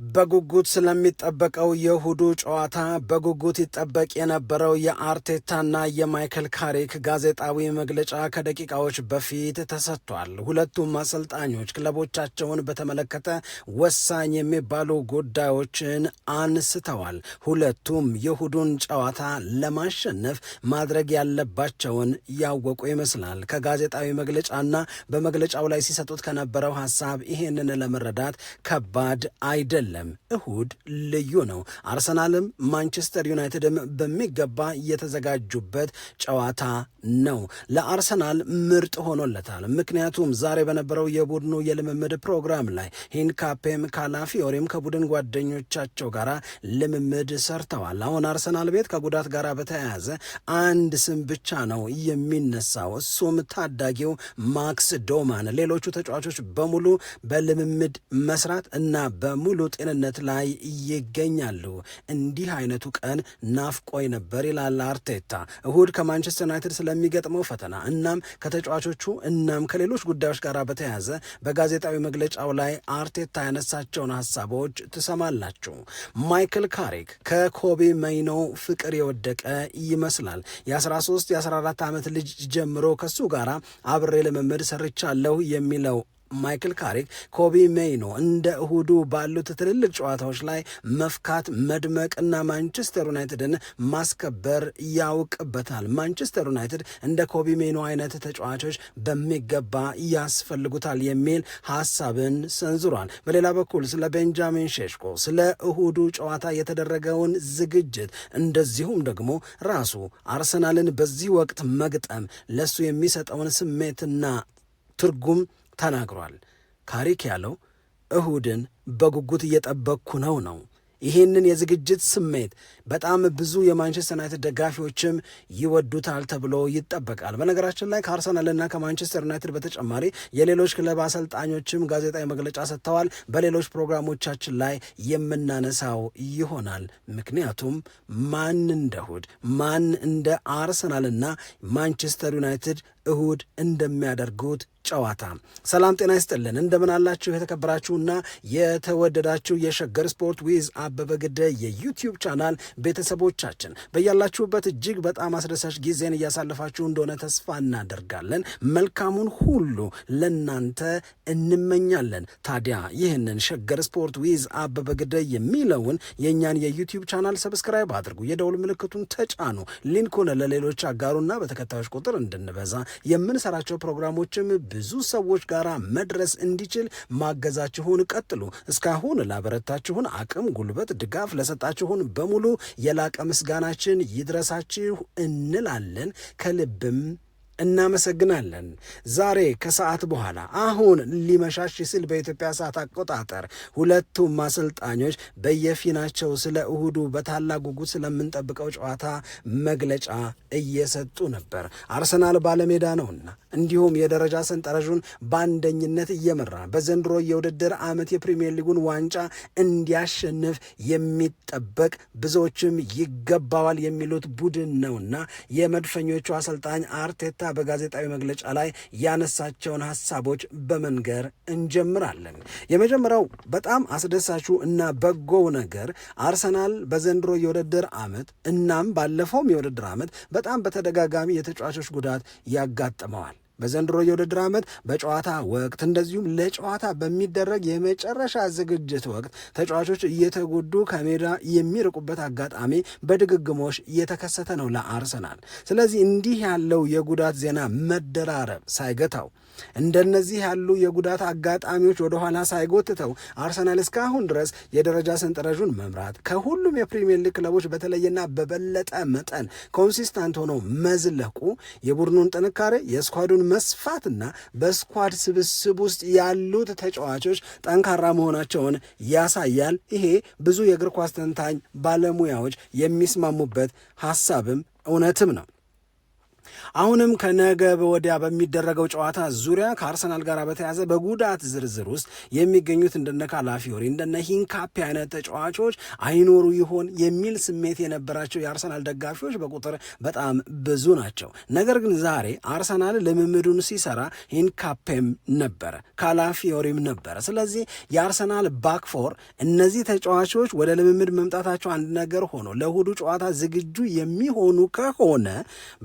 በጉጉት ስለሚጠበቀው የእሁዱ ጨዋታ በጉጉት ይጠበቅ የነበረው የአርቴታና የማይክል ካሪክ ጋዜጣዊ መግለጫ ከደቂቃዎች በፊት ተሰጥቷል። ሁለቱም አሰልጣኞች ክለቦቻቸውን በተመለከተ ወሳኝ የሚባሉ ጉዳዮችን አንስተዋል። ሁለቱም የእሁዱን ጨዋታ ለማሸነፍ ማድረግ ያለባቸውን ያወቁ ይመስላል። ከጋዜጣዊ መግለጫና በመግለጫው ላይ ሲሰጡት ከነበረው ሐሳብ ይሄንን ለመረዳት ከባድ አይደለም። እሁድ ልዩ ነው። አርሰናልም ማንቸስተር ዩናይትድም በሚገባ የተዘጋጁበት ጨዋታ ነው። ለአርሰናል ምርጥ ሆኖለታል። ምክንያቱም ዛሬ በነበረው የቡድኑ የልምምድ ፕሮግራም ላይ ሂንካፔም ካላፊዮሪም ከቡድን ጓደኞቻቸው ጋር ልምምድ ሰርተዋል። አሁን አርሰናል ቤት ከጉዳት ጋር በተያያዘ አንድ ስም ብቻ ነው የሚነሳው፣ እሱም ታዳጊው ማክስ ዶማን። ሌሎቹ ተጫዋቾች በሙሉ በልምምድ መስራት እና በሙሉ ጤንነት ላይ ይገኛሉ። እንዲህ አይነቱ ቀን ናፍቆኝ ነበር ይላል አርቴታ። እሁድ ከማንቸስተር ዩናይትድ ስለሚገጥመው ፈተና እናም ከተጫዋቾቹ እናም ከሌሎች ጉዳዮች ጋር በተያያዘ በጋዜጣዊ መግለጫው ላይ አርቴታ ያነሳቸውን ሀሳቦች ትሰማላችሁ። ማይክል ካሪክ ከኮቢ ማይኖ ፍቅር የወደቀ ይመስላል። የ13 የ14 ዓመት ልጅ ጀምሮ ከሱ ጋር አብሬ ልምምድ ሰርቻለሁ የሚለው ማይክል ካሪክ ኮቢ ሜይኖ እንደ እሁዱ ባሉት ትልልቅ ጨዋታዎች ላይ መፍካት መድመቅና ማንቸስተር ዩናይትድን ማስከበር ያውቅበታል። ማንቸስተር ዩናይትድ እንደ ኮቢ ሜይኖ አይነት ተጫዋቾች በሚገባ ያስፈልጉታል የሚል ሐሳብን ሰንዝሯል። በሌላ በኩል ስለ ቤንጃሚን ሼሽኮ ስለ እሁዱ ጨዋታ የተደረገውን ዝግጅት እንደዚሁም ደግሞ ራሱ አርሰናልን በዚህ ወቅት መግጠም ለሱ የሚሰጠውን ስሜትና ትርጉም ተናግሯል። ካሪክ ያለው እሁድን በጉጉት እየጠበቅኩ ነው። ይህንን የዝግጅት ስሜት በጣም ብዙ የማንቸስተር ዩናይትድ ደጋፊዎችም ይወዱታል ተብሎ ይጠበቃል። በነገራችን ላይ ከአርሰናልና ከማንቸስተር ዩናይትድ በተጨማሪ የሌሎች ክለብ አሰልጣኞችም ጋዜጣዊ መግለጫ ሰጥተዋል። በሌሎች ፕሮግራሞቻችን ላይ የምናነሳው ይሆናል። ምክንያቱም ማን እንደ እሁድ ማን እንደ አርሰናልና ማንቸስተር ዩናይትድ እሁድ እንደሚያደርጉት ጨዋታ። ሰላም ጤና ይስጥልን፣ እንደምን አላችሁ የተከበራችሁና የተወደዳችሁ የሸገር ስፖርት ዊዝ አበበ ግደይ የዩቲዩብ ቻናል ቤተሰቦቻችን በያላችሁበት እጅግ በጣም አስደሳች ጊዜን እያሳለፋችሁ እንደሆነ ተስፋ እናደርጋለን። መልካሙን ሁሉ ለናንተ እንመኛለን። ታዲያ ይህንን ሸገር ስፖርት ዊዝ አበበ ግደይ የሚለውን የእኛን የዩቲዩብ ቻናል ሰብስክራይብ አድርጉ፣ የደውል ምልክቱን ተጫኑ፣ ሊንኩን ለሌሎች አጋሩና በተከታዮች ቁጥር እንድንበዛ የምንሰራቸው ፕሮግራሞችም ብዙ ሰዎች ጋር መድረስ እንዲችል ማገዛችሁን ቀጥሉ። እስካሁን ላበረታችሁን አቅም፣ ጉልበት፣ ድጋፍ ለሰጣችሁን በሙሉ የላቀ ምስጋናችን ይድረሳችሁ እንላለን። ከልብም እናመሰግናለን። ዛሬ ከሰዓት በኋላ አሁን ሊመሻሽ ሲል በኢትዮጵያ ሰዓት አቆጣጠር ሁለቱም አሰልጣኞች በየፊናቸው ስለ እሁዱ በታላቅ ጉጉት ስለምንጠብቀው ጨዋታ መግለጫ እየሰጡ ነበር። አርሰናል ባለሜዳ ነውና እንዲሁም የደረጃ ሰንጠረዡን በአንደኝነት እየመራ በዘንድሮ የውድድር ዓመት የፕሪሚየር ሊጉን ዋንጫ እንዲያሸንፍ የሚጠበቅ ብዙዎችም ይገባዋል የሚሉት ቡድን ነውና የመድፈኞቹ አሰልጣኝ አርቴታ በጋዜጣዊ መግለጫ ላይ ያነሳቸውን ሐሳቦች በመንገር እንጀምራለን። የመጀመሪያው በጣም አስደሳቹ እና በጎው ነገር አርሰናል በዘንድሮ የውድድር ዓመት እናም ባለፈውም የውድድር ዓመት በጣም በተደጋጋሚ የተጫዋቾች ጉዳት ያጋጥመዋል። በዘንድሮ የውድድር ዓመት በጨዋታ ወቅት እንደዚሁም ለጨዋታ በሚደረግ የመጨረሻ ዝግጅት ወቅት ተጫዋቾች እየተጎዱ ከሜዳ የሚርቁበት አጋጣሚ በድግግሞሽ እየተከሰተ ነው ለአርሰናል። ስለዚህ እንዲህ ያለው የጉዳት ዜና መደራረብ ሳይገታው እንደነዚህ ያሉ የጉዳት አጋጣሚዎች ወደኋላ ሳይጎትተው አርሰናል እስካሁን ድረስ የደረጃ ሰንጠረዡን መምራት ከሁሉም የፕሪሚየር ሊግ ክለቦች በተለየና በበለጠ መጠን ኮንሲስታንት ሆኖ መዝለቁ የቡድኑን ጥንካሬ የስኳዱን መስፋትና በስኳድ ስብስብ ውስጥ ያሉት ተጫዋቾች ጠንካራ መሆናቸውን ያሳያል። ይሄ ብዙ የእግር ኳስ ተንታኝ ባለሙያዎች የሚስማሙበት ሐሳብም እውነትም ነው። አሁንም ከነገ ወዲያ በሚደረገው ጨዋታ ዙሪያ ከአርሰናል ጋር በተያዘ በጉዳት ዝርዝር ውስጥ የሚገኙት እንደነ ካላፊዮሪ እንደነ ሂንካፔ አይነት ተጫዋቾች አይኖሩ ይሆን የሚል ስሜት የነበራቸው የአርሰናል ደጋፊዎች በቁጥር በጣም ብዙ ናቸው። ነገር ግን ዛሬ አርሰናል ልምምዱን ሲሰራ ሂንካፔም ነበረ፣ ካላፊዮሪም ነበረ። ስለዚህ የአርሰናል ባክፎር እነዚህ ተጫዋቾች ወደ ልምምድ መምጣታቸው አንድ ነገር ሆኖ ለእሁዱ ጨዋታ ዝግጁ የሚሆኑ ከሆነ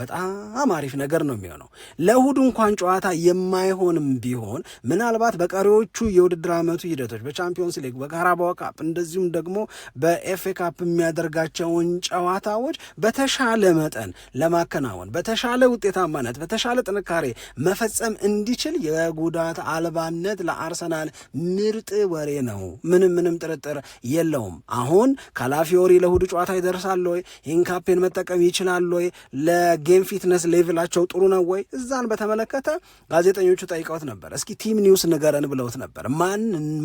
በጣም አሪፍ ነገር ነው የሚሆነው። ለእሁዱ እንኳን ጨዋታ የማይሆንም ቢሆን ምናልባት በቀሪዎቹ የውድድር ዓመቱ ሂደቶች በቻምፒዮንስ ሊግ፣ በካራባኦ ካፕ እንደዚሁም ደግሞ በኤፍኤ ካፕ የሚያደርጋቸውን ጨዋታዎች በተሻለ መጠን ለማከናወን በተሻለ ውጤታማነት በተሻለ ጥንካሬ መፈጸም እንዲችል የጉዳት አልባነት ለአርሰናል ምርጥ ወሬ ነው። ምንም ጥርጥር የለውም። አሁን ካላፊዮሪ ለእሁዱ ጨዋታ ይደርሳል ወይ? ሂንካፔን መጠቀም ይችላል ወይ? ለጌም ፊትነስ ሌቭላቸው ጥሩ ነው ወይ? እዛን በተመለከተ ጋዜጠኞቹ ጠይቀውት ነበር። እስኪ ቲም ኒውስ ንገረን ብለውት ነበር።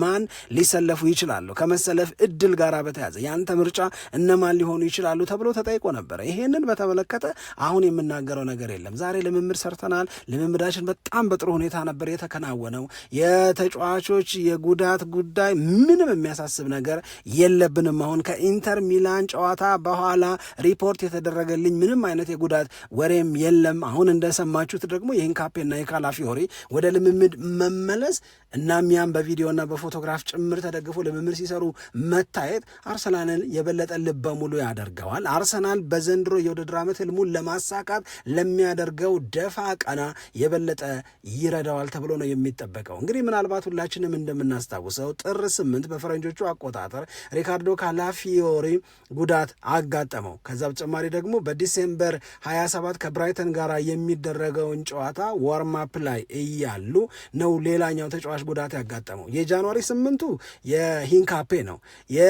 ማን ሊሰለፉ ይችላሉ ከመሰለፍ እድል ጋር በተያዘ ያንተ ምርጫ እነማን ሊሆኑ ይችላሉ ተብሎ ተጠይቆ ነበር። ይሄንን በተመለከተ አሁን የምናገረው ነገር የለም። ዛሬ ልምምድ ሰርተናል። ልምምዳችን በጣም በጥሩ ሁኔታ ነበር የተከናወነው። የተጫዋቾች የጉዳት ጉዳይ ምንም የሚያሳስብ ነገር የለብንም። አሁን ከኢንተር ሚላን ጨዋታ በኋላ ሪፖርት የተደረገልኝ ምንም አይነት የጉዳት ወሬም የለም። አሁን እንደሰማችሁት ደግሞ የሂንካፔና የካላፊዮሪ ወደ ልምምድ መመለስ እናም ያም በቪዲዮና በፎቶግራፍ ጭምር ተደግፎ ልምምድ ሲሰሩ መታየት አርሰናልን የበለጠ ልበ ሙሉ ያደርገዋል። አርሰናል በዘንድሮ የውድድር ዓመት ህልሙን ለማሳካት ለሚያደርገው ደፋ ቀና የበለጠ ይረዳዋል ተብሎ ነው የሚጠበቀው። እንግዲህ ምናልባት ሁላችንም እንደምናስታውሰው ጥር 8 በፈረንጆቹ አቆጣጠር ሪካርዶ ካላፊዮሪ ጉዳት አጋጠመው። ከዛ በተጨማሪ ደግሞ በዲሴምበር 27 ከብራይተን ጋር የሚደረገውን ጨዋታ ዋርማፕ ላይ እያሉ ነው ሌላኛው ተጫዋች ጉዳት ያጋጠመው። የጃንዋሪ 8ቱ የሂንካፔ ነው።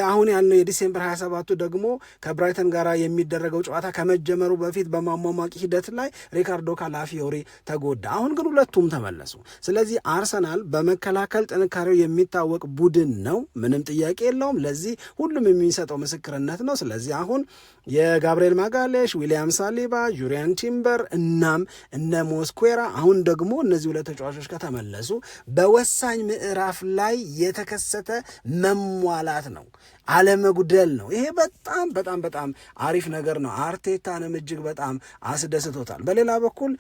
አሁን ያልነው የዲሴምበር 27ቱ ደግሞ ከብራይተን ጋር የሚደረገው ጨዋታ ከመጀመሩ በፊት በማሟሟቂ ሂደት ላይ ሪካርዶ ካላፊዮሪ ተጎዳ። አሁን ግን ሁለቱም ተመለሱ። ስለዚህ አርሰናል በመከላከል ጥንካሬው የሚታወቅ ቡድን ነው፣ ምንም ጥያቄ የለውም። ለዚህ ሁሉም የሚሰጠው ምስክርነት ነው። ስለዚህ አሁን የጋብርኤል ማጋሌሽ፣ ዊሊያም ሳሊባ፣ ጁሪያን ቲምበር እናም እነ ሞስኩዌራ አሁን ደግሞ እነዚህ ሁለት ተጫዋቾች ከተመለሱ በወሳኝ ምዕራፍ ላይ የተከሰተ መሟላት ነው፣ አለመጉደል ነው። ይሄ በጣም አሪፍ ነገር ነው። አርቴታንም እጅግ በጣም አስደስቶታል። በሌላ በኩል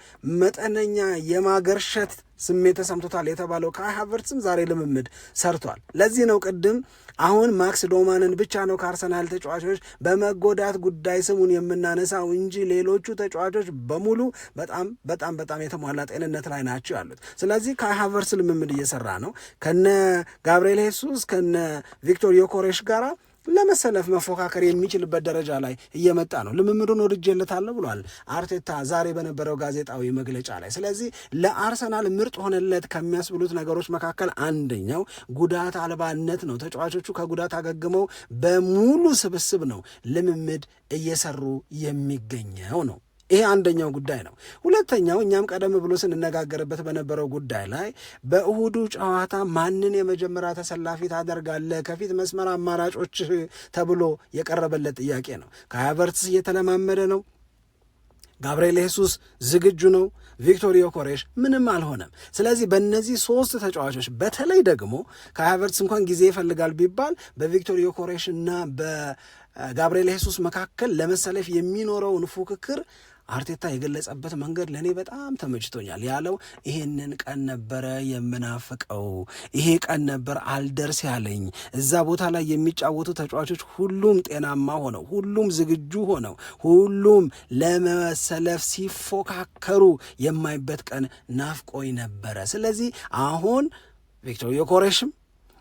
መጠነኛ የማገርሸት ስሜት ተሰምቶታል የተባለው ካይ ሃቨርትስም ዛሬ ልምምድ ሰርቷል። ለዚህ ነው ቅድም አሁን ማክስ ዶማንን ብቻ ነው ከአርሰናል ተጫዋቾች በመጎዳት ጉዳይ ስሙን የምናነሳው እንጂ ሌሎቹ ተጫዋቾች በሙሉ በጣም የተሟላ ጤንነት ላይ ናቸው ያሉት። ስለዚህ ካይ ሃቨርትስ ልምምድ እየሰራ ነው ከነ ጋብርኤል ሄሱስ ከነ ቪክቶር ዮኬሬሽ ጋራ ለመሰለፍ መፎካከር የሚችልበት ደረጃ ላይ እየመጣ ነው። ልምምዱን ወድጄለታለሁ ብሏል አርቴታ ዛሬ በነበረው ጋዜጣዊ መግለጫ ላይ። ስለዚህ ለአርሰናል ምርጥ ሆነለት ከሚያስብሉት ነገሮች መካከል አንደኛው ጉዳት አልባነት ነው። ተጫዋቾቹ ከጉዳት አገግመው በሙሉ ስብስብ ነው ልምምድ እየሰሩ የሚገኘው ነው። ይሄ አንደኛው ጉዳይ ነው። ሁለተኛው እኛም ቀደም ብሎ ስንነጋገርበት በነበረው ጉዳይ ላይ በእሁዱ ጨዋታ ማንን የመጀመሪያ ተሰላፊ ታደርጋለህ ከፊት መስመር አማራጮች ተብሎ የቀረበለት ጥያቄ ነው። ካይ ሃቨርትስ እየተለማመደ ነው። ጋብርኤል ሄሱስ ዝግጁ ነው። ቪክቶር ዮኬሬሽ ምንም አልሆነም። ስለዚህ በእነዚህ ሶስት ተጫዋቾች በተለይ ደግሞ ካይ ሃቨርትስ እንኳን ጊዜ ይፈልጋል ቢባል በቪክቶር ዮኬሬሽ እና በጋብርኤል ሄሱስ መካከል ለመሰለፍ የሚኖረውን ፉክክር አርቴታ የገለጸበት መንገድ ለእኔ በጣም ተመችቶኛል። ያለው ይሄንን ቀን ነበረ የምናፍቀው፣ ይሄ ቀን ነበር አልደርስ ያለኝ። እዛ ቦታ ላይ የሚጫወቱ ተጫዋቾች ሁሉም ጤናማ ሆነው፣ ሁሉም ዝግጁ ሆነው፣ ሁሉም ለመሰለፍ ሲፎካከሩ የማይበት ቀን ናፍቆኝ ነበረ። ስለዚህ አሁን ቪክቶር ዮኬሬሽም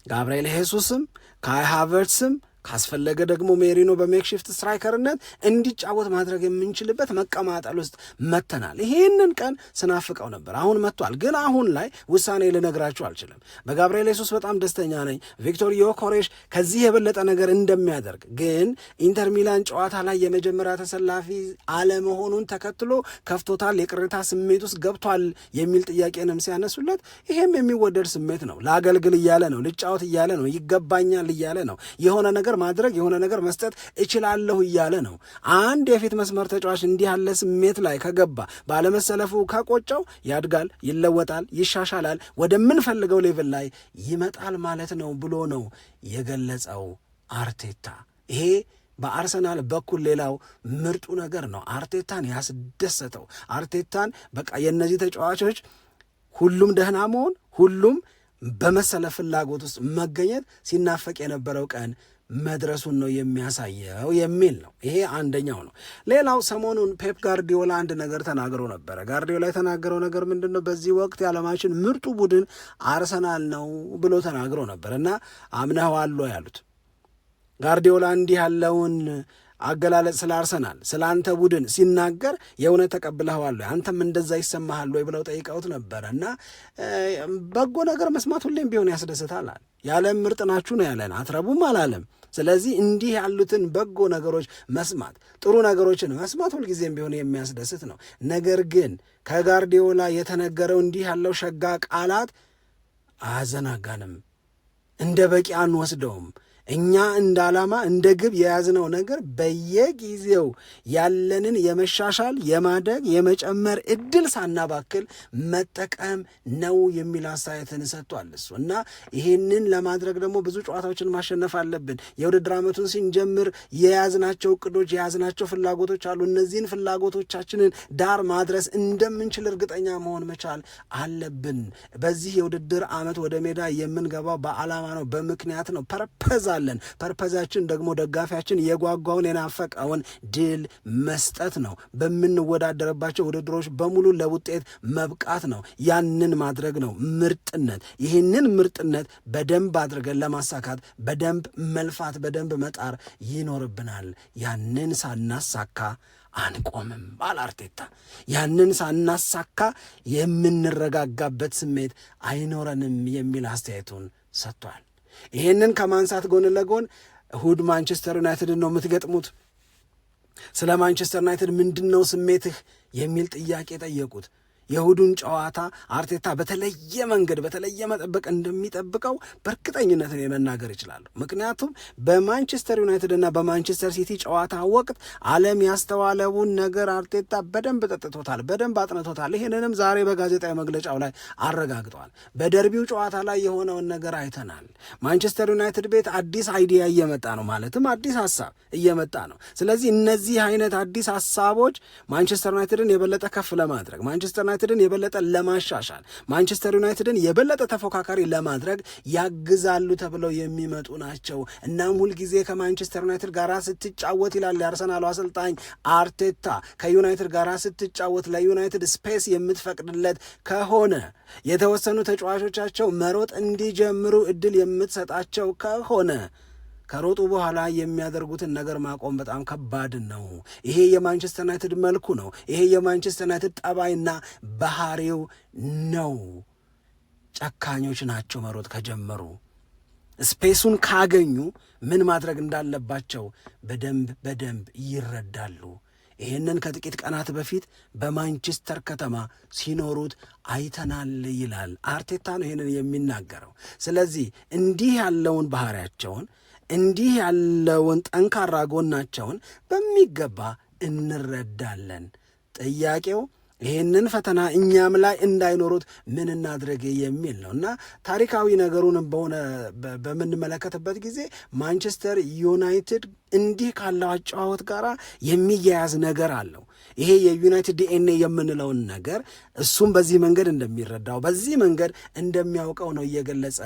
ጋብርኤል ሄሱስም ካይ ሃቨርትስም ካስፈለገ ደግሞ ሜሪኖ በሜክሺፍት ስትራይከርነት እንዲጫወት ማድረግ የምንችልበት መቀማጠል ውስጥ መተናል። ይሄንን ቀን ስናፍቀው ነበር፣ አሁን መጥቷል። ግን አሁን ላይ ውሳኔ ልነግራችሁ አልችልም። በጋብርኤል ሄሱስ በጣም ደስተኛ ነኝ። ቪክቶር ዮኬሬሽ ከዚህ የበለጠ ነገር እንደሚያደርግ ግን ኢንተር ሚላን ጨዋታ ላይ የመጀመሪያ ተሰላፊ አለመሆኑን ተከትሎ ከፍቶታል፣ የቅሬታ ስሜት ውስጥ ገብቷል የሚል ጥያቄንም ሲያነሱለት ይሄም የሚወደድ ስሜት ነው። ላገልግል እያለ ነው፣ ልጫወት እያለ ነው፣ ይገባኛል እያለ ነው። የሆነ ነገር ነገር ማድረግ የሆነ ነገር መስጠት እችላለሁ እያለ ነው። አንድ የፊት መስመር ተጫዋች እንዲህ ያለ ስሜት ላይ ከገባ ባለመሰለፉ ከቆጨው ያድጋል፣ ይለወጣል፣ ይሻሻላል፣ ወደምንፈልገው ሌቭል ላይ ይመጣል ማለት ነው ብሎ ነው የገለጸው አርቴታ። ይሄ በአርሰናል በኩል ሌላው ምርጡ ነገር ነው። አርቴታን ያስደሰተው አርቴታን በቃ የእነዚህ ተጫዋቾች ሁሉም ደህና መሆን፣ ሁሉም በመሰለፍ ፍላጎት ውስጥ መገኘት ሲናፈቅ የነበረው ቀን መድረሱን ነው የሚያሳየው የሚል ነው። ይሄ አንደኛው ነው። ሌላው ሰሞኑን ፔፕ ጋርዲዮላ አንድ ነገር ተናግሮ ነበረ። ጋርዲዮላ የተናገረው ነገር ምንድን ነው? በዚህ ወቅት የዓለማችን ምርጡ ቡድን አርሰናል ነው ብሎ ተናግሮ ነበር እና አምነኸዋል ያሉት ጋርዲዮላ እንዲህ ያለውን አገላለጽ ስለ አርሰናል ስለ አንተ ቡድን ሲናገር የእውነት ተቀብለኸዋል ወይ አንተም እንደዛ ይሰማሃል ወይ ብለው ጠይቀውት ነበረ እና በጎ ነገር መስማት ሁሌም ቢሆን ያስደስታል። የዓለም ምርጥ ናችሁ ነው ያለን፣ አትረቡም አላለም። ስለዚህ እንዲህ ያሉትን በጎ ነገሮች መስማት፣ ጥሩ ነገሮችን መስማት ሁልጊዜም ቢሆን የሚያስደስት ነው። ነገር ግን ከጋርዲዮላ የተነገረው እንዲህ ያለው ሸጋ ቃላት አያዘናጋንም፣ እንደ በቂ አንወስደውም። እኛ እንደ ዓላማ እንደ ግብ የያዝነው ነገር በየጊዜው ያለንን የመሻሻል የማደግ የመጨመር እድል ሳናባክል መጠቀም ነው የሚል አስተያየትን ሰጥቷል እሱ እና ይህንን ለማድረግ ደግሞ ብዙ ጨዋታዎችን ማሸነፍ አለብን። የውድድር ዓመቱን ስንጀምር የያዝናቸው እቅዶች የያዝናቸው ፍላጎቶች አሉ። እነዚህን ፍላጎቶቻችንን ዳር ማድረስ እንደምንችል እርግጠኛ መሆን መቻል አለብን። በዚህ የውድድር ዓመት ወደ ሜዳ የምንገባው በዓላማ ነው፣ በምክንያት ነው። ፐርፐዛችን ደግሞ ደጋፊያችን የጓጓውን የናፈቀውን ድል መስጠት ነው። በምንወዳደርባቸው ውድድሮች በሙሉ ለውጤት መብቃት ነው። ያንን ማድረግ ነው ምርጥነት። ይህንን ምርጥነት በደንብ አድርገን ለማሳካት በደንብ መልፋት፣ በደንብ መጣር ይኖርብናል። ያንን ሳናሳካ አንቆምም ባለ አርቴታ። ያንን ሳናሳካ የምንረጋጋበት ስሜት አይኖረንም የሚል አስተያየቱን ሰጥቷል። ይሄንን ከማንሳት ጎን ለጎን እሁድ ማንቸስተር ዩናይትድን ነው የምትገጥሙት። ስለ ማንቸስተር ዩናይትድ ምንድን ነው ስሜትህ የሚል ጥያቄ ጠየቁት። የእሁዱን ጨዋታ አርቴታ በተለየ መንገድ በተለየ መጠበቅ እንደሚጠብቀው በእርግጠኝነት መናገር ይችላሉ። ምክንያቱም በማንቸስተር ዩናይትድ እና በማንቸስተር ሲቲ ጨዋታ ወቅት ዓለም ያስተዋለውን ነገር አርቴታ በደንብ ጠጥቶታል፣ በደንብ አጥንቶታል። ይህንንም ዛሬ በጋዜጣዊ መግለጫው ላይ አረጋግጠዋል። በደርቢው ጨዋታ ላይ የሆነውን ነገር አይተናል። ማንቸስተር ዩናይትድ ቤት አዲስ አይዲያ እየመጣ ነው፣ ማለትም አዲስ ሀሳብ እየመጣ ነው። ስለዚህ እነዚህ አይነት አዲስ ሀሳቦች ማንቸስተር ዩናይትድን የበለጠ ከፍ ለማድረግ ማንቸስተር ዩናይትድን የበለጠ ለማሻሻል ማንቸስተር ዩናይትድን የበለጠ ተፎካካሪ ለማድረግ ያግዛሉ ተብለው የሚመጡ ናቸው። እናም ሁልጊዜ ከማንቸስተር ዩናይትድ ጋር ስትጫወት ይላል የአርሰናሉ አሰልጣኝ አርቴታ፣ ከዩናይትድ ጋር ስትጫወት ለዩናይትድ ስፔስ የምትፈቅድለት ከሆነ የተወሰኑ ተጫዋቾቻቸው መሮጥ እንዲጀምሩ እድል የምትሰጣቸው ከሆነ ከሮጡ በኋላ የሚያደርጉትን ነገር ማቆም በጣም ከባድ ነው። ይሄ የማንቸስተር ዩናይትድ መልኩ ነው። ይሄ የማንቸስተር ዩናይትድ ጠባይና ባህሪው ነው። ጨካኞች ናቸው። መሮጥ ከጀመሩ ስፔሱን ካገኙ ምን ማድረግ እንዳለባቸው በደንብ ይረዳሉ። ይህንን ከጥቂት ቀናት በፊት በማንቸስተር ከተማ ሲኖሩት አይተናል ይላል አርቴታ ነው ይህንን የሚናገረው። ስለዚህ እንዲህ ያለውን ባህሪያቸውን እንዲህ ያለውን ጠንካራ ጎናቸውን በሚገባ እንረዳለን። ጥያቄው ይህንን ፈተና እኛም ላይ እንዳይኖሩት ምን እናድርግ የሚል ነው እና ታሪካዊ ነገሩንም በሆነ በምንመለከትበት ጊዜ ማንቸስተር ዩናይትድ እንዲህ ካለው አጨዋወት ጋር የሚያያዝ ነገር አለው። ይሄ የዩናይትድ ዲኤንኤ የምንለውን ነገር እሱም በዚህ መንገድ እንደሚረዳው በዚህ መንገድ እንደሚያውቀው ነው እየገለጸ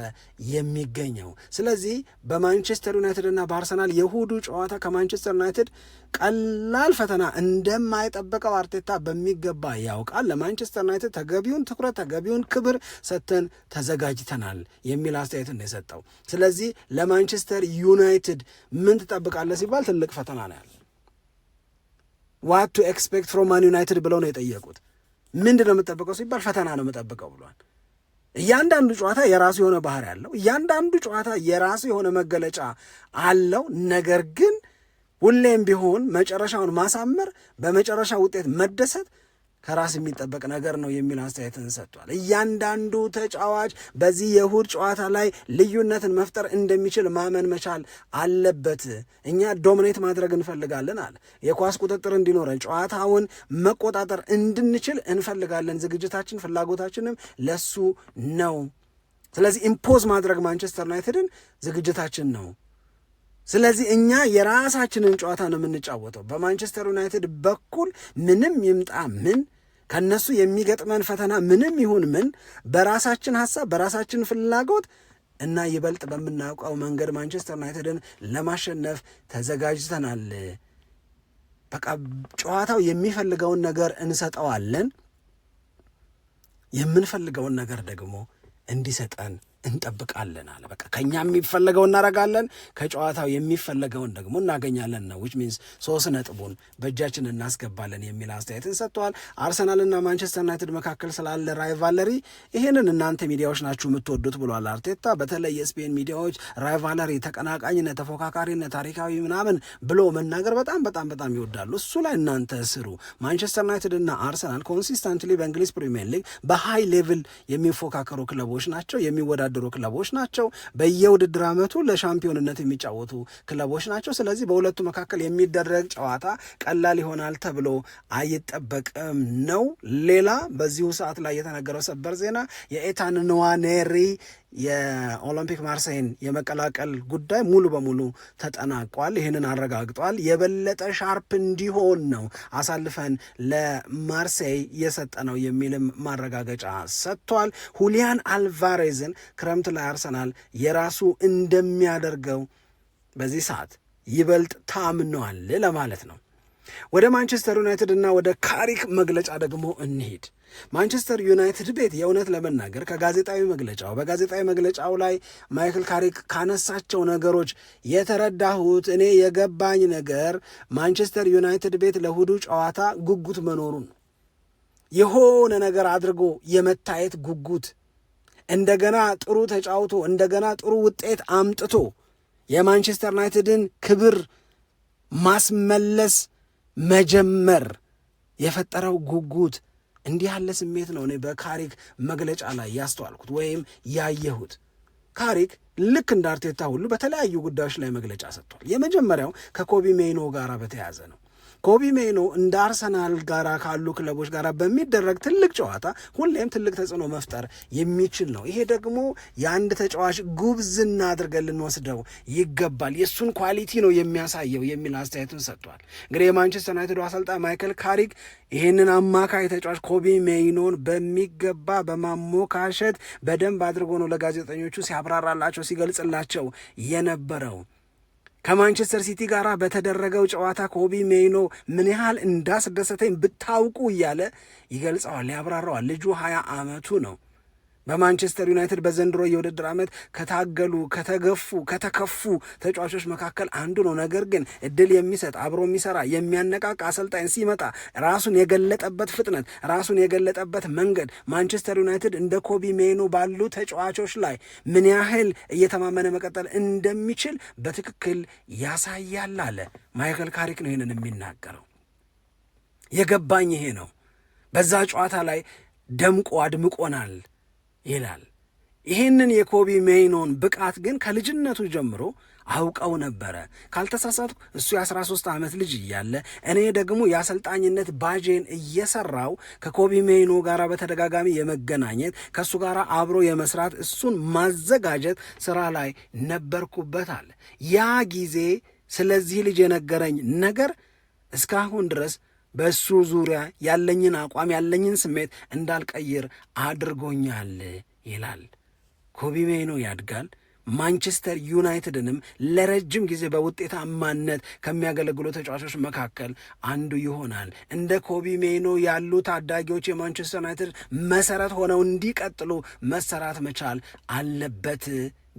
የሚገኘው። ስለዚህ በማንቸስተር ዩናይትድ እና በአርሰናል የእሁዱ ጨዋታ ከማንቸስተር ዩናይትድ ቀላል ፈተና እንደማይጠበቀው አርቴታ በሚገባ ያውቃል። ለማንቸስተር ዩናይትድ ተገቢውን ትኩረት ተገቢውን ክብር ሰጥተን ተዘጋጅተናል የሚል አስተያየት ነው የሰጠው። ስለዚህ ለማንቸስተር ዩናይትድ ምን ትጠብቃለህ ሲባል ትልቅ ፈተና ነው ያለ። ዋት ቱ ኤክስፔክት ፍሮም ማን ዩናይትድ ብለው ነው የጠየቁት። ምንድን ነው የምጠብቀው ሲባል ፈተና ነው የምጠብቀው ብሏል። እያንዳንዱ ጨዋታ የራሱ የሆነ ባህሪ አለው። እያንዳንዱ ጨዋታ የራሱ የሆነ መገለጫ አለው። ነገር ግን ሁሌም ቢሆን መጨረሻውን ማሳመር፣ በመጨረሻ ውጤት መደሰት ከራስ የሚጠበቅ ነገር ነው የሚል አስተያየትን ሰጥቷል። እያንዳንዱ ተጫዋች በዚህ የእሁድ ጨዋታ ላይ ልዩነትን መፍጠር እንደሚችል ማመን መቻል አለበት። እኛ ዶሚኔት ማድረግ እንፈልጋለን አለ። የኳስ ቁጥጥር እንዲኖረን ጨዋታውን መቆጣጠር እንድንችል እንፈልጋለን። ዝግጅታችን ፍላጎታችንም ለሱ ነው። ስለዚህ ኢምፖዝ ማድረግ ማንቸስተር ዩናይትድን ዝግጅታችን ነው። ስለዚህ እኛ የራሳችንን ጨዋታ ነው የምንጫወተው። በማንቸስተር ዩናይትድ በኩል ምንም ይምጣ ምን ከነሱ የሚገጥመን ፈተና ምንም ይሁን ምን በራሳችን ሐሳብ በራሳችን ፍላጎት እና ይበልጥ በምናውቀው መንገድ ማንቸስተር ዩናይትድን ለማሸነፍ ተዘጋጅተናል። በቃ ጨዋታው የሚፈልገውን ነገር እንሰጠዋለን፣ የምንፈልገውን ነገር ደግሞ እንዲሰጠን እንጠብቃለን አለ። በቃ ከኛ የሚፈለገው እናረጋለን፣ ከጨዋታው የሚፈለገውን ደግሞ እናገኛለን ነው which means 3 ነጥቡን በእጃችን እናስገባለን የሚል አስተያየትን ሰጥተዋል። አርሰናልና ማንቸስተር ዩናይትድ መካከል ስላለ ራይቫለሪ ይሄንን እናንተ ሚዲያዎች ናችሁ የምትወዱት ብሏል አርቴታ። በተለይ የስፔን ሚዲያዎች ራይቫለሪ፣ ተቀናቃኝነት፣ ተፎካካሪነት፣ ታሪካዊ ምናምን ብሎ መናገር በጣም ይወዳሉ። እሱ ላይ እናንተ ስሩ። ማንቸስተር ዩናይትድ እና አርሰናል ኮንሲስተንትሊ በእንግሊዝ ፕሪሚየር ሊግ በሃይ ሌቭል የሚፎካከሩ ክለቦች ናቸው፣ የሚወዳደሩ ክለቦች ናቸው። በየውድድር ዓመቱ ለሻምፒዮንነት የሚጫወቱ ክለቦች ናቸው። ስለዚህ በሁለቱ መካከል የሚደረግ ጨዋታ ቀላል ይሆናል ተብሎ አይጠበቅም ነው። ሌላ በዚሁ ሰዓት ላይ የተነገረው ሰበር ዜና የኤታን ንዋኔሪ የኦሎምፒክ ማርሴይን የመቀላቀል ጉዳይ ሙሉ በሙሉ ተጠናቋል። ይህንን አረጋግጧል። የበለጠ ሻርፕ እንዲሆን ነው አሳልፈን ለማርሴይ የሰጠነው የሚልም ማረጋገጫ ሰጥቷል። ሁሊያን አልቫሬዝን ክረምት ላይ አርሰናል የራሱ እንደሚያደርገው በዚህ ሰዓት ይበልጥ ታምነዋል ለማለት ነው። ወደ ማንቸስተር ዩናይትድ እና ወደ ካሪክ መግለጫ ደግሞ እንሂድ። ማንቸስተር ዩናይትድ ቤት የእውነት ለመናገር በጋዜጣዊ መግለጫው ላይ ማይክል ካሪክ ካነሳቸው ነገሮች የተረዳሁት እኔ የገባኝ ነገር ማንቸስተር ዩናይትድ ቤት ለእሁዱ ጨዋታ ጉጉት መኖሩን፣ የሆነ ነገር አድርጎ የመታየት ጉጉት፣ እንደገና ጥሩ ተጫውቶ እንደገና ጥሩ ውጤት አምጥቶ የማንቸስተር ዩናይትድን ክብር ማስመለስ መጀመር የፈጠረው ጉጉት፣ እንዲህ ያለ ስሜት ነው እኔ በካሪክ መግለጫ ላይ ያስተዋልኩት ወይም ያየሁት። ካሪክ ልክ እንደ አርቴታ ሁሉ በተለያዩ ጉዳዮች ላይ መግለጫ ሰጥቷል። የመጀመሪያው ከኮቢ ሜይኖ ጋር በተያያዘ ነው። ኮቢ ሜይኖ እንደ አርሰናል ጋር ካሉ ክለቦች ጋር በሚደረግ ትልቅ ጨዋታ ሁሌም ትልቅ ተጽዕኖ መፍጠር የሚችል ነው። ይሄ ደግሞ የአንድ ተጫዋች ጉብዝና አድርገን ልንወስደው ይገባል፣ የእሱን ኳሊቲ ነው የሚያሳየው የሚል አስተያየቱን ሰጥቷል። እንግዲህ የማንቸስተር ዩናይትድ አሰልጣኝ ማይክል ካሪክ ይህንን አማካይ ተጫዋች ኮቢ ሜይኖን በሚገባ በማሞካሸት በደንብ አድርጎ ነው ለጋዜጠኞቹ ሲያብራራላቸው ሲገልጽላቸው የነበረው። ከማንቸስተር ሲቲ ጋር በተደረገው ጨዋታ ኮቢ ሜይኖ ምን ያህል እንዳስደሰተኝ ብታውቁ እያለ ይገልጸዋል፣ ያብራራዋል። ልጁ 20 ዓመቱ ነው። በማንቸስተር ዩናይትድ በዘንድሮ የውድድር ዓመት ከታገሉ ከተከፉ ተጫዋቾች መካከል አንዱ ነው። ነገር ግን እድል የሚሰጥ አብሮ የሚሰራ የሚያነቃቃ አሰልጣኝ ሲመጣ ራሱን የገለጠበት ፍጥነት፣ ራሱን የገለጠበት መንገድ ማንቸስተር ዩናይትድ እንደ ኮቢ ሜይኖ ባሉ ተጫዋቾች ላይ ምን ያህል እየተማመነ መቀጠል እንደሚችል በትክክል ያሳያል አለ። ማይክል ካሪክ ነው ይህንን የሚናገረው። የገባኝ ይሄ ነው። በዛ ጨዋታ ላይ ደምቆ አድምቆናል ይላል። ይህንን የኮቢ ሜይኖን ብቃት ግን ከልጅነቱ ጀምሮ አውቀው ነበረ። ካልተሳሳትኩ እሱ የ13 ዓመት ልጅ እያለ እኔ ደግሞ የአሰልጣኝነት ባጄን እየሰራው ከኮቢ ሜይኖ ጋር በተደጋጋሚ የመገናኘት ከእሱ ጋር አብሮ የመስራት እሱን ማዘጋጀት ስራ ላይ ነበርኩበት አለ። ያ ጊዜ ስለዚህ ልጅ የነገረኝ ነገር እስካሁን ድረስ በእሱ ዙሪያ ያለኝን አቋም ያለኝን ስሜት እንዳልቀይር አድርጎኛል ይላል። ኮቢ ሜይኖ ያድጋል። ማንቸስተር ዩናይትድንም ለረጅም ጊዜ በውጤታማነት ከሚያገለግሉ ተጫዋቾች መካከል አንዱ ይሆናል። እንደ ኮቢ ሜይኖ ያሉ ታዳጊዎች የማንቸስተር ዩናይትድ መሰረት ሆነው እንዲቀጥሉ መሰራት መቻል አለበት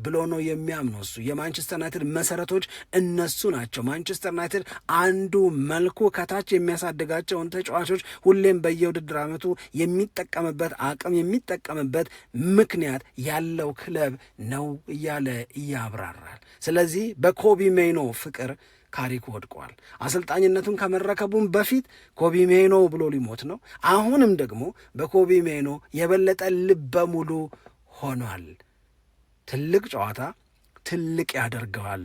ብሎ ነው የሚያምነው እሱ። የማንቸስተር ዩናይትድ መሰረቶች እነሱ ናቸው። ማንቸስተር ዩናይትድ አንዱ መልኩ ከታች የሚያሳድጋቸውን ተጫዋቾች ሁሌም በየውድድር ዓመቱ የሚጠቀምበት አቅም የሚጠቀምበት ምክንያት ያለው ክለብ ነው እያለ ያብራራል። ስለዚህ በኮቢ ሜይኖ ፍቅር ካሪክ ወድቋል። አሰልጣኝነቱን ከመረከቡም በፊት ኮቢ ሜኖ ብሎ ሊሞት ነው። አሁንም ደግሞ በኮቢ ሜኖ የበለጠ ልበ ሙሉ ሆኗል። ትልቅ ጨዋታ ትልቅ ያደርገዋል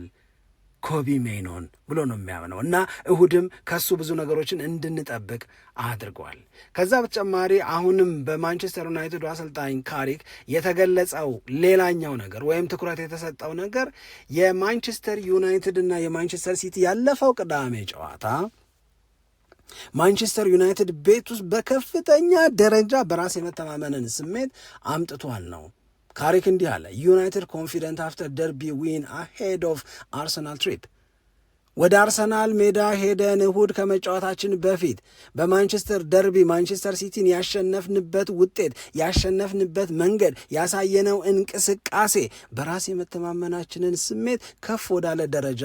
ኮቢ ሜኖን ብሎ ነው የሚያምነው እና እሁድም ከሱ ብዙ ነገሮችን እንድንጠብቅ አድርጓል። ከዛ በተጨማሪ አሁንም በማንቸስተር ዩናይትድ አሰልጣኝ ካሪክ የተገለጸው ሌላኛው ነገር ወይም ትኩረት የተሰጠው ነገር የማንቸስተር ዩናይትድ እና የማንቸስተር ሲቲ ያለፈው ቅዳሜ ጨዋታ ማንቸስተር ዩናይትድ ቤት ውስጥ በከፍተኛ ደረጃ በራስ የመተማመንን ስሜት አምጥቷል ነው። ካሪክ እንዲህ አለ፣ ዩናይትድ ኮንፊደንት አፍተር ደርቢ ዊን አሄድ ኦፍ አርሰናል ትሪፕ። ወደ አርሰናል ሜዳ ሄደን እሁድ ከመጫወታችን በፊት በማንቸስተር ደርቢ ማንቸስተር ሲቲን ያሸነፍንበት ውጤት፣ ያሸነፍንበት መንገድ፣ ያሳየነው እንቅስቃሴ በራስ የመተማመናችንን ስሜት ከፍ ወዳለ ደረጃ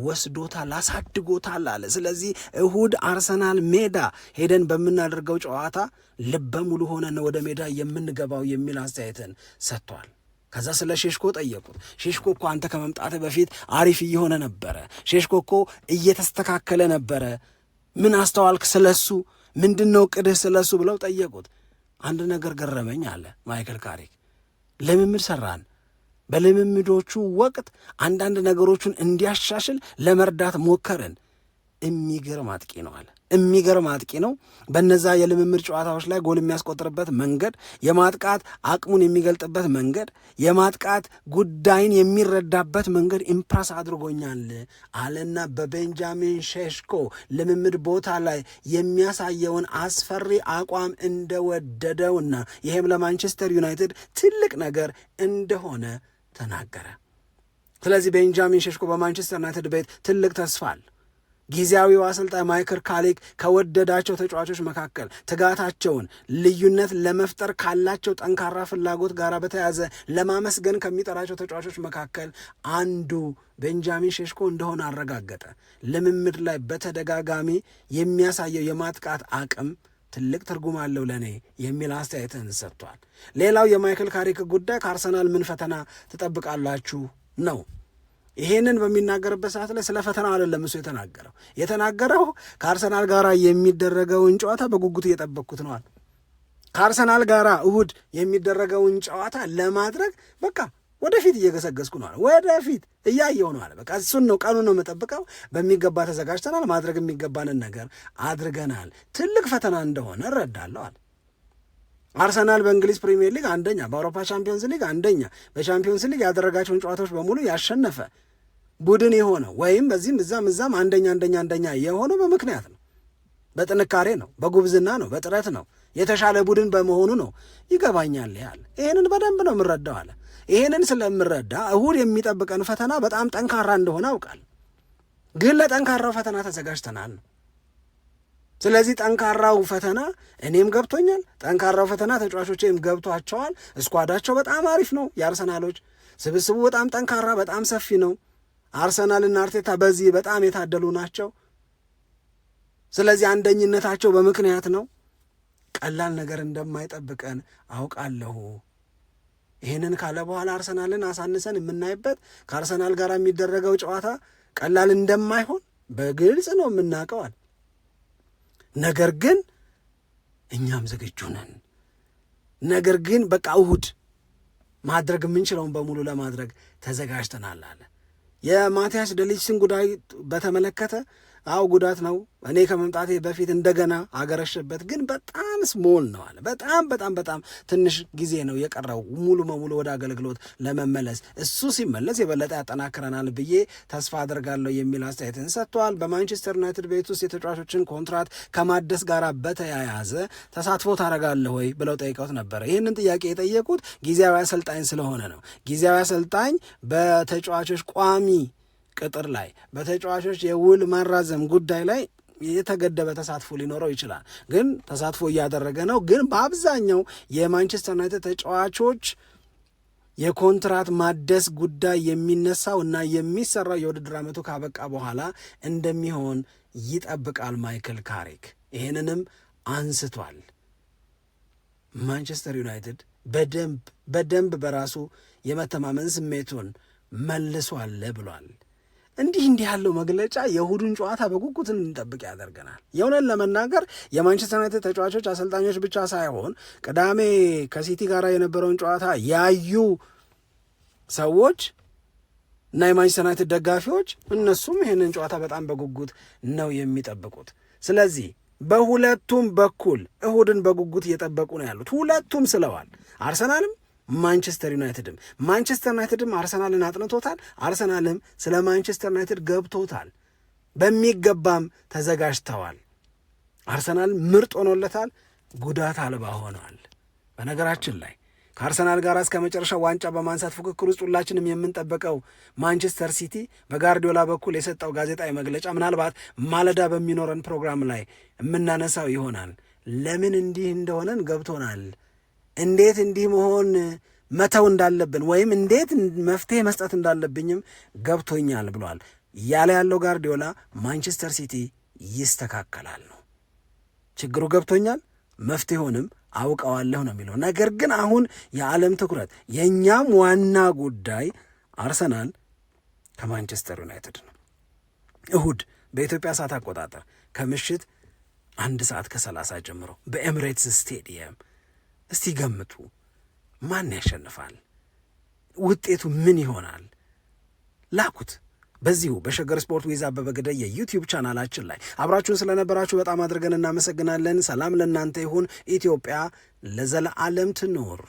ወስዶታል፣ አሳድጎታል አለ። ስለዚህ እሁድ አርሰናል ሜዳ ሄደን በምናደርገው ጨዋታ ልበ ሙሉ ሆነን ወደ ሜዳ የምንገባው የሚል አስተያየትን ሰጥቷል። ከዛ ስለ ሼሽኮ ጠየቁት። ሼሽኮ እኮ አንተ ከመምጣት በፊት አሪፍ እየሆነ ነበረ፣ ሼሽኮ እኮ እየተስተካከለ ነበረ፣ ምን አስተዋልክ ስለሱ? ምንድን ነው ቅድህ ስለሱ ብለው ጠየቁት። አንድ ነገር ገረመኝ አለ ማይክል ካሪክ። ልምምድ ሰራን፣ በልምምዶቹ ወቅት አንዳንድ ነገሮቹን እንዲያሻሽል ለመርዳት ሞከርን። የሚገርም አጥቂ ነው አለ። የሚገርም አጥቂ ነው። በነዛ የልምምድ ጨዋታዎች ላይ ጎል የሚያስቆጥርበት መንገድ፣ የማጥቃት አቅሙን የሚገልጥበት መንገድ፣ የማጥቃት ጉዳይን የሚረዳበት መንገድ ኢምፕረስ አድርጎኛል አለና በቤንጃሚን ሼሽኮ ልምምድ ቦታ ላይ የሚያሳየውን አስፈሪ አቋም እንደወደደውና ይሄም ለማንቸስተር ዩናይትድ ትልቅ ነገር እንደሆነ ተናገረ። ስለዚህ ቤንጃሚን ሼሽኮ በማንቸስተር ዩናይትድ ቤት ትልቅ ተስፋ አለ። ጊዜያዊው አሰልጣኝ ማይክል ካሪክ ከወደዳቸው ተጫዋቾች መካከል ትጋታቸውን፣ ልዩነት ለመፍጠር ካላቸው ጠንካራ ፍላጎት ጋር በተያያዘ ለማመስገን ከሚጠራቸው ተጫዋቾች መካከል አንዱ ቤንጃሚን ሼሽኮ እንደሆነ አረጋገጠ። ልምምድ ላይ በተደጋጋሚ የሚያሳየው የማጥቃት አቅም ትልቅ ትርጉም አለው ለእኔ የሚል አስተያየትን ሰጥቷል። ሌላው የማይክል ካሪክ ጉዳይ ከአርሰናል ምን ፈተና ትጠብቃላችሁ ነው። ይሄንን በሚናገርበት ሰዓት ላይ ስለ ፈተናው አይደለም እሱ የተናገረው ከአርሰናል ጋር የሚደረገውን ጨዋታ በጉጉት እየጠበቅኩት ነዋል። ከአርሰናል ጋር እሁድ የሚደረገውን ጨዋታ ለማድረግ በቃ ወደፊት እየገሰገስኩ ነዋል፣ ወደፊት እያየው ነዋል። በቃ እሱን ነው፣ ቀኑ ነው የምጠብቀው። በሚገባ ተዘጋጅተናል፣ ማድረግ የሚገባንን ነገር አድርገናል። ትልቅ ፈተና እንደሆነ እረዳለዋል። አርሰናል በእንግሊዝ ፕሪሚየር ሊግ አንደኛ፣ በአውሮፓ ቻምፒዮንስ ሊግ አንደኛ፣ በቻምፒዮንስ ሊግ ያደረጋቸውን ጨዋታዎች በሙሉ ያሸነፈ ቡድን የሆነው ወይም በዚህም እዛም አንደኛ የሆነው በምክንያት ነው፣ በጥንካሬ ነው፣ በጉብዝና ነው፣ በጥረት ነው፣ የተሻለ ቡድን በመሆኑ ነው። ይገባኛል ያለ ይህንን በደንብ ነው የምረዳው አለ። ይህንን ስለምረዳ እሁድ የሚጠብቀን ፈተና በጣም ጠንካራ እንደሆነ አውቃል፣ ግን ለጠንካራው ፈተና ተዘጋጅተናል ነው። ስለዚህ ጠንካራው ፈተና እኔም ገብቶኛል፣ ጠንካራው ፈተና ተጫዋቾቼም ገብቷቸዋል። እስኳዳቸው በጣም አሪፍ ነው። የአርሰናሎች ስብስቡ በጣም ጠንካራ፣ በጣም ሰፊ ነው። አርሰናልና አርቴታ በዚህ በጣም የታደሉ ናቸው። ስለዚህ አንደኝነታቸው በምክንያት ነው። ቀላል ነገር እንደማይጠብቀን አውቃለሁ። ይህንን ካለ በኋላ አርሰናልን አሳንሰን የምናይበት ከአርሰናል ጋር የሚደረገው ጨዋታ ቀላል እንደማይሆን በግልጽ ነው የምናውቀዋል። ነገር ግን እኛም ዝግጁ ነን። ነገር ግን በቃ እሁድ ማድረግ የምንችለውን በሙሉ ለማድረግ ተዘጋጅተናል አለ። የማቲያስ ደሊችስን ጉዳይ በተመለከተ አው ጉዳት ነው፣ እኔ ከመምጣቴ በፊት እንደገና አገረሸበት፣ ግን በጣም ስሞል ነው አለ። በጣም ትንሽ ጊዜ ነው የቀረው ሙሉ በሙሉ ወደ አገልግሎት ለመመለስ። እሱ ሲመለስ የበለጠ ያጠናክረናል ብዬ ተስፋ አደርጋለሁ የሚል አስተያየትን ሰጥቷል። በማንቸስተር ዩናይትድ ቤት ውስጥ የተጫዋቾችን ኮንትራት ከማደስ ጋር በተያያዘ ተሳትፎ ታደርጋለህ ወይ ብለው ጠይቀውት ነበረ። ይህንን ጥያቄ የጠየቁት ጊዜያዊ አሰልጣኝ ስለሆነ ነው። ጊዜያዊ አሰልጣኝ በተጫዋቾች ቋሚ ቅጥር ላይ በተጫዋቾች የውል ማራዘም ጉዳይ ላይ የተገደበ ተሳትፎ ሊኖረው ይችላል፣ ግን ተሳትፎ እያደረገ ነው። ግን በአብዛኛው የማንቸስተር ዩናይትድ ተጫዋቾች የኮንትራት ማደስ ጉዳይ የሚነሳው እና የሚሰራው የውድድር ዓመቱ ካበቃ በኋላ እንደሚሆን ይጠብቃል ማይክል ካሪክ። ይህንንም አንስቷል። ማንቸስተር ዩናይትድ በደንብ በራሱ የመተማመን ስሜቱን መልሷል ብሏል። እንዲህ ያለው መግለጫ የእሁዱን ጨዋታ በጉጉት እንጠብቅ ያደርገናል። የእውነት ለመናገር የማንቸስተር ዩናይትድ ተጫዋቾች፣ አሰልጣኞች ብቻ ሳይሆን ቅዳሜ ከሲቲ ጋር የነበረውን ጨዋታ ያዩ ሰዎች እና የማንቸስተር ዩናይትድ ደጋፊዎች እነሱም ይህንን ጨዋታ በጣም በጉጉት ነው የሚጠብቁት። ስለዚህ በሁለቱም በኩል እሁድን በጉጉት እየጠበቁ ነው ያሉት። ሁለቱም ስለዋል። አርሰናልም ማንቸስተር ዩናይትድም አርሰናልን አጥንቶታል። አርሰናልም ስለ ማንቸስተር ዩናይትድ ገብቶታል፣ በሚገባም ተዘጋጅተዋል። አርሰናል ምርጥ ሆኖለታል፣ ጉዳት አልባ ሆኗል። በነገራችን ላይ ከአርሰናል ጋር እስከ መጨረሻው ዋንጫ በማንሳት ፉክክር ውስጥ ሁላችንም የምንጠበቀው ማንቸስተር ሲቲ በጋርዲዮላ በኩል የሰጠው ጋዜጣዊ መግለጫ ምናልባት ማለዳ በሚኖረን ፕሮግራም ላይ የምናነሳው ይሆናል። ለምን እንዲህ እንደሆነን ገብቶናል፣ እንዴት እንዲህ መሆን መተው እንዳለብን ወይም እንዴት መፍትሄ መስጠት እንዳለብኝም ገብቶኛል ብሏል። ያለው ጋርዲዮላ ማንቸስተር ሲቲ ይስተካከላል ነው። ችግሩ ገብቶኛል፣ መፍትሄውንም አውቀዋለሁ ነው የሚለው። ነገር ግን አሁን የዓለም ትኩረት የእኛም ዋና ጉዳይ አርሰናል ከማንቸስተር ዩናይትድ ነው። እሁድ በኢትዮጵያ ሰዓት አቆጣጠር ከምሽት 1:30 ጀምሮ በኤምሬትስ ስቴዲየም። እስቲ ገምቱ፣ ማን ያሸንፋል? ውጤቱ ምን ይሆናል? ላኩት በዚሁ በሸገር ስፖርት ዊዝ አበበ ግደይ የዩቲዩብ ቻናላችን ላይ። አብራችሁን ስለነበራችሁ በጣም አድርገን እናመሰግናለን። ሰላም ለእናንተ ይሁን። ኢትዮጵያ ለዘለዓለም ትኑር።